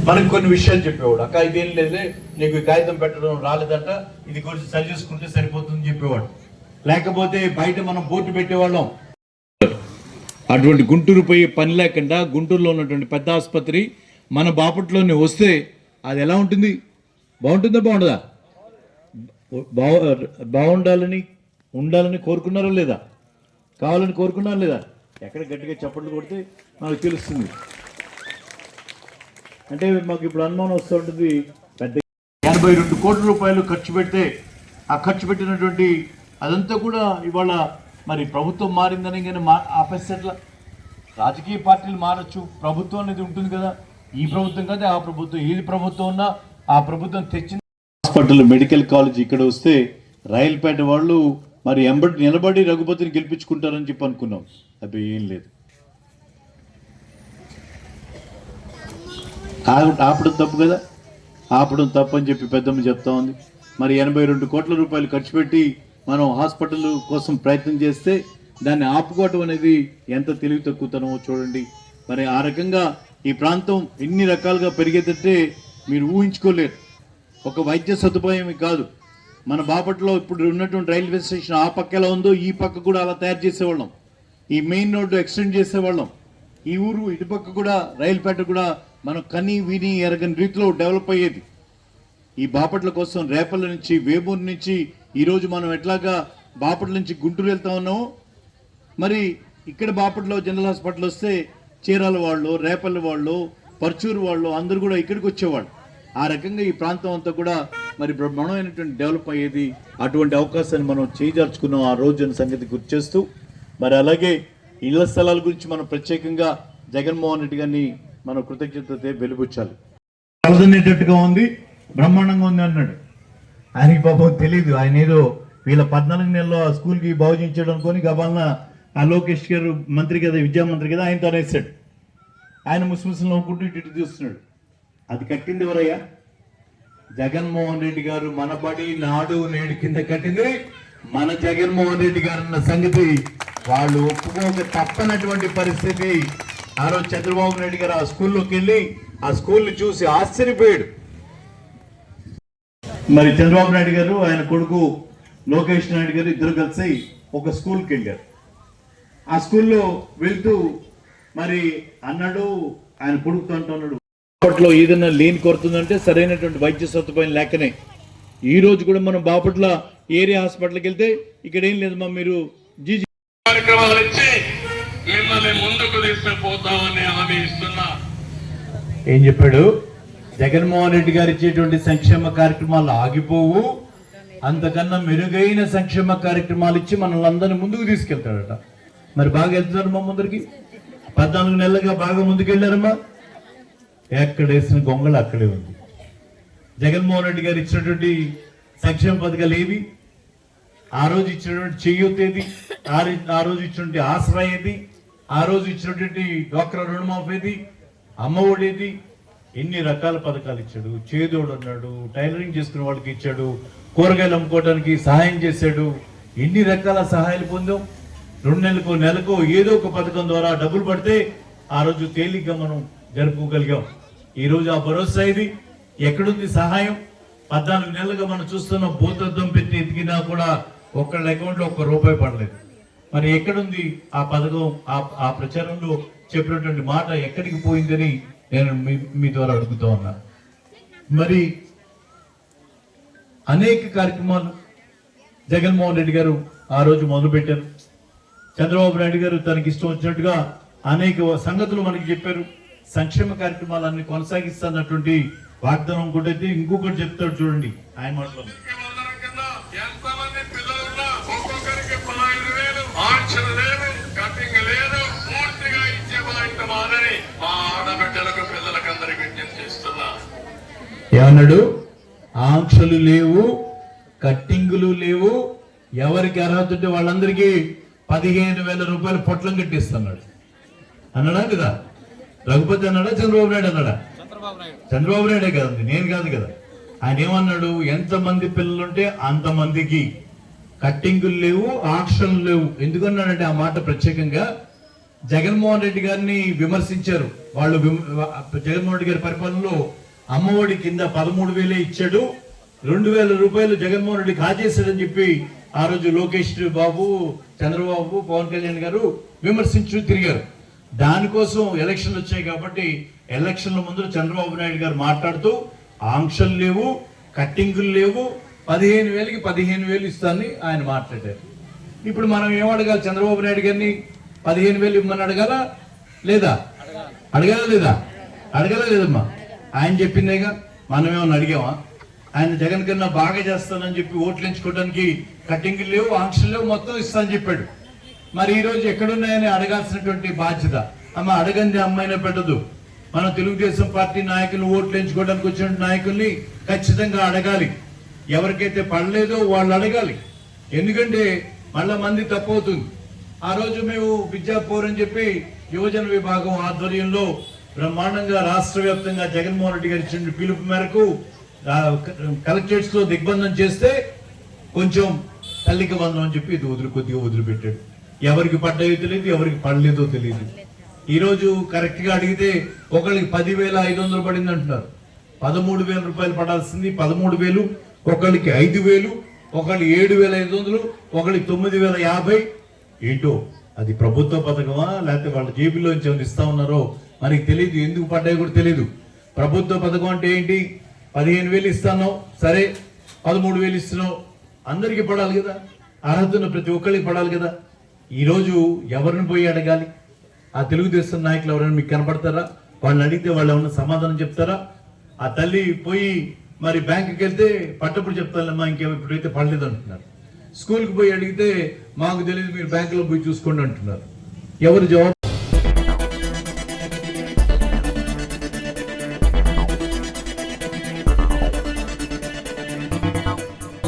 మనకు కొన్ని విషయాలు చెప్పేవాడు. అక్క ఇదేం లేదే, నీకు కాగితం పెట్టడం రాలేదంట, ఇది కొంచెం సరి చేసుకుంటే సరిపోతుందని చెప్పేవాడు. లేకపోతే బయట మనం బోర్డు పెట్టేవాళ్ళం. అటువంటి గుంటూరు పోయే పని లేకుండా గుంటూరులో ఉన్నటువంటి పెద్ద ఆసుపత్రి మన బాపట్లోనే వస్తే అది ఎలా ఉంటుంది? బాగుంటుందా బాగుండదా? ఉండాలని కోరుకున్నారా లేదా? కావాలని కోరుకున్నారా లేదా? ఎక్కడ గట్టిగా చప్పట్లు కొడితే మనకు తెలుస్తుంది. అంటే మాకు ఇప్పుడు అనుమానం వస్తూ ఉంటుంది, పెద్ద 82 కోట్ల రూపాయలు ఖర్చు పెడితే ఆ ఖర్చు పెట్టినటువంటి అదంతా కూడా ఇవాళ మరి ప్రభుత్వం మారిందని కానీ ఆపేసేట్లా. రాజకీయ పార్టీలు మారచ్చు, ప్రభుత్వం అనేది ఉంటుంది కదా. ఈ ప్రభుత్వం కదా ఆ ప్రభుత్వం, ఏది ప్రభుత్వం ఉన్నా ఆ ప్రభుత్వం తెచ్చిన హాస్పిటల్ మెడికల్ కాలేజ్ ఇక్కడ వస్తే రైల్పేట వాళ్ళు మరి నిలబడి రఘుపతిని గెలిపించుకుంటారని చెప్పి అనుకున్నాం. అవి ఏం లేదు. ఆపడం తప్పు కదా, ఆపడం తప్పు అని చెప్పి పెద్దమ్మ చెప్తా ఉంది. మరి 82 కోట్ల రూపాయలు ఖర్చు పెట్టి మనం హాస్పిటల్ కోసం ప్రయత్నం చేస్తే దాన్ని ఆపుకోవటం అనేది ఎంత తెలివి తక్కువతనమో చూడండి. మరి ఆ రకంగా ఈ ప్రాంతం ఎన్ని రకాలుగా పెరిగేటట్టే మీరు ఊహించుకోలేరు. ఒక వైద్య సదుపాయం కాదు, మన బాపట్లో ఇప్పుడు ఉన్నటువంటి రైల్వే స్టేషన్ ఆ పక్క ఎలా ఉందో ఈ పక్క కూడా అలా తయారు చేసేవాళ్ళం. ఈ మెయిన్ రోడ్డు ఎక్స్టెండ్ చేసేవాళ్ళం. ఈ ఊరు ఇటుపక్క కూడా రైల్పేట కూడా మనం కని విని ఎరగని రీతిలో డెవలప్ అయ్యేది. ఈ బాపట్ల కోసం రేపల్ల నుంచి వేమూరు నుంచి ఈరోజు మనం ఎట్లాగా బాపట్ల నుంచి గుంటూరు వెళ్తా ఉన్నామో, మరి ఇక్కడ బాపట్లో జనరల్ హాస్పిటల్ వస్తే చీరాల వాళ్ళు, రేపల్లి వాళ్ళు, పర్చూరు వాళ్ళు అందరూ కూడా ఇక్కడికి వచ్చేవాళ్ళు. ఆ రకంగా ఈ ప్రాంతం అంతా కూడా మరి బ్రహ్మాండమైనటువంటి డెవలప్ అయ్యేది. అటువంటి అవకాశాన్ని మనం చేజార్చుకున్నాం ఆ రోజు అనే సంగతి గుర్తు చేస్తూ, మరి అలాగే ఇళ్ల స్థలాల గురించి మనం ప్రత్యేకంగా జగన్మోహన్ రెడ్డి గారిని మనం కృతజ్ఞత వెలుబుచ్చాలి. కలదనేటట్టుగా ఉంది, బ్రహ్మాండంగా ఉంది అన్నాడు. ఆయనకి పాపం తెలియదు, ఆయన ఏదో వీళ్ళ 14 నెలల్లో ఆ స్కూల్కి బాగు చేయించడం అనుకొని గబాలన ఆ లోకేష్ గారు మంత్రి కదా, విద్యామంత్రి కదా, ఆయనతో అనేసాడు. ఆయన ముస్లింలు నవ్వుకుంటూ ఇటు చూస్తున్నాడు. అది కట్టింది ఎవరయ్యా? జగన్మోహన్ రెడ్డి గారు. మన బడి నాడు నేడు కింద కట్టింది మన జగన్మోహన్ రెడ్డి గారు అన్న సంగతి వాళ్ళు ఒప్పుకోక తప్పనటువంటి పరిస్థితి. ఆ రోజు చంద్రబాబు నాయుడు గారు ఆ స్కూల్లోకి వెళ్ళి ఆ స్కూల్ని చూసి ఆశ్చర్యపోయాడు. మరి చంద్రబాబు నాయుడు గారు ఆయన కొడుకు లోకేష్ నాయుడు గారు ఇద్దరు కలిసి ఒక స్కూల్కి వెళ్ళారు. ఆ స్కూల్లో వెళ్తూ మరి అన్నాడు, ఆయన కొడుకుతో అంటున్నాడు, బాపట్లో ఏదైనా లేని కొడుతుందంటే సరైనటువంటి వైద్య సదుపాయం లేకనే. ఈ రోజు కూడా మనం బాపట్ల ఏరియా హాస్పిటల్కి వెళ్తే ఇక్కడ ఏం లేదమ్మా, మీరు జీజీ కార్యక్రమాలు ఇచ్చి మిమ్మల్ని ముందుకు తీసుకుపోతామని హామీ ఇస్తున్నా. ఏం చెప్పాడు? జగన్మోహన్ రెడ్డి గారు ఇచ్చేటువంటి సంక్షేమ కార్యక్రమాలు ఆగిపోవు, అంతకన్నా మెరుగైన సంక్షేమ కార్యక్రమాలు ఇచ్చి మనల్ని అందరినీ ముందుకు తీసుకెళ్తాడట. మరి బాగా వెళ్తున్నారమ్మా ముందరికి. 14 నెలలుగా బాగా ముందుకెళ్ళారమ్మా. ఎక్కడ వేసిన గొంగళ అక్కడే ఉంది. జగన్మోహన్ రెడ్డి గారు ఇచ్చినటువంటి సంక్షేమ పథకాలు ఏవి? ఆ రోజు ఇచ్చినటువంటి చెయ్యొత్తేది, ఆ రోజు ఇచ్చినటువంటి ఆసరా ఏది, ఆ రోజు ఇచ్చినటువంటి డ్వాక్రా రుణమాఫేది, అమ్మ ఒడేది, ఎన్ని రకాల పథకాలు ఇచ్చాడు. చేదోడు అన్నాడు, టైలరింగ్ చేసుకునే వాళ్ళకి ఇచ్చాడు, కూరగాయలు అమ్ముకోవడానికి సహాయం చేశాడు. ఎన్ని రకాల సహాయాలు పొందాం. 2 నెలలకు ఏదో ఒక పథకం ద్వారా డబ్బులు పడితే ఆ రోజు తేలిగ్గా మనం జరుపుకోగలిగాం. ఈ రోజు ఆ భరోసా ఇది. ఎక్కడుంది సహాయం? 14 నెలలుగా మనం చూస్తున్న భూతత్వం పెట్టి ఎతికినా కూడా ఒక్కళ్ళ అకౌంట్లో ₹1 పడలేదు. మరి ఎక్కడుంది ఆ పథకం? ఆ ప్రచారంలో చెప్పినటువంటి మాట ఎక్కడికి పోయిందని నేను మీ ద్వారా అడుగుతా ఉన్నా. మరి అనేక కార్యక్రమాలు జగన్మోహన్ రెడ్డి గారు ఆ రోజు మొదలుపెట్టారు. చంద్రబాబు నాయుడు గారు తనకి ఇష్టం వచ్చినట్టుగా అనేక సంగతులు మనకి చెప్పారు. సంక్షేమ కార్యక్రమాలన్నీ కొనసాగిస్తున్నటువంటి వాగ్దానం కూడా అయితే ఇంకొకటి చెప్తాడు చూడండి ఆయన మాటలో. ఏమన్నాడు? ఆంక్షలు లేవు, కట్టింగులు లేవు, ఎవరికి అర్హత ఉంటే వాళ్ళందరికీ 15,000 రూపాయలు పొట్లం కట్టిస్తున్నాడు అన్నాడా కదా? రఘుపతి అన్నాడా, చంద్రబాబు నాయుడు అన్నాడా? చంద్రబాబు నాయుడే కదండి, నేను కాదు కదా. ఆయన ఏమన్నాడు? ఎంతమంది పిల్లలుంటే అంతమందికి కట్టింగులు లేవు, ఆంక్షలు లేవు. ఎందుకన్నాడంటే ఆ మాట ప్రత్యేకంగా జగన్మోహన్ రెడ్డి గారిని విమర్శించారు. వాళ్ళు జగన్మోహన్ రెడ్డి గారి పరిపాలనలో అమ్మఒడి కింద 13,000 ఇచ్చాడు, 2,000 రూపాయలు జగన్మోహన్ రెడ్డి కాజేశాడని చెప్పి ఆ రోజు లోకేష్ బాబు, చంద్రబాబు, పవన్ కళ్యాణ్ గారు విమర్శించు తిరిగారు. దానికోసం ఎలక్షన్లు వచ్చాయి కాబట్టి ఎలక్షన్ల ముందు చంద్రబాబు నాయుడు గారు మాట్లాడుతూ ఆంక్షలు లేవు, కట్టింగులు లేవు, 15,000కి 15,000 ఇస్తానని ఆయన మాట్లాడారు. ఇప్పుడు మనం ఏం అడగాలి? చంద్రబాబు నాయుడు గారిని 15,000 ఇమ్మని అడగాల లేదా? అడగాల లేదమ్మా? ఆయన చెప్పిందేగా, మనం ఏమన్నా అడిగామా? ఆయన జగన్ కన్నా బాగా చేస్తానని చెప్పి ఓట్లు ఎంచుకోవడానికి కట్టింగులు లేవు, ఆంక్షలు లేవు, మొత్తం ఇస్తానని చెప్పాడు. మరి ఈ రోజు ఎక్కడున్నాయని అడగాల్సినటువంటి బాధ్యత. అమ్మ అడగంది అమ్మాయినే పెట్టదు. మన తెలుగుదేశం పార్టీ నాయకులు ఓట్లు ఎంచుకోవడానికి వచ్చిన నాయకుల్ని ఖచ్చితంగా అడగాలి. ఎవరికైతే పడలేదో వాళ్ళు అడగాలి. ఎందుకంటే మళ్ళా మంది తప్పవుతుంది. ఆ రోజు మేము విద్యాపూర్ అని చెప్పి యువజన విభాగం ఆధ్వర్యంలో బ్రహ్మాండంగా రాష్ట్ర వ్యాప్తంగా జగన్మోహన్ రెడ్డి గారి ఇచ్చిన పిలుపు మేరకు కలెక్టరేట్స్ లో దిగ్బంధం చేస్తే కొంచెం తల్లికి వందనం అని చెప్పి ఇది కొద్దిగా వదిలిపెట్టాడు. ఎవరికి పడ్డాయో తెలియదు, ఎవరికి పడలేదో తెలియదు. ఈ రోజు కరెక్ట్ గా అడిగితే ఒకరికి 10,500 పడింది అంటున్నారు. 13,000 రూపాయలు పడాల్సింది 13,000, ఒకరికి 5,000, ఒకరికి 7,500, ఒకరికి 9,050. ఏంటో అది ప్రభుత్వ పథకమా లేకపోతే వాళ్ళ జేబులోంచి ఏమైనా ఇస్తా ఉన్నారో మనకి తెలియదు. ఎందుకు పడ్డాయో కూడా తెలియదు. ప్రభుత్వ పథకం అంటే ఏంటి? 15,000 ఇస్తాను, సరే 13,000 ఇస్తున్నావు, అందరికీ పడాలి కదా, అర్హత ఉన్న ప్రతి ఒక్కరికి పడాలి కదా. ఈరోజు ఎవరిని పోయి అడగాలి? ఆ తెలుగుదేశం నాయకులు ఎవరైనా మీకు కనపడతారా? వాళ్ళని అడిగితే వాళ్ళు ఏమన్నా సమాధానం చెప్తారా? ఆ తల్లి పోయి మరి బ్యాంకుకి వెళ్తే పట్టప్పుడు చెప్తానమ్మా ఇప్పుడైతే పడలేదు అంటున్నారు. స్కూల్కి పోయి అడిగితే మాకు తెలియదు, మీరు బ్యాంకులో పోయి చూసుకోండి అంటున్నారు. ఎవరు జవాబు?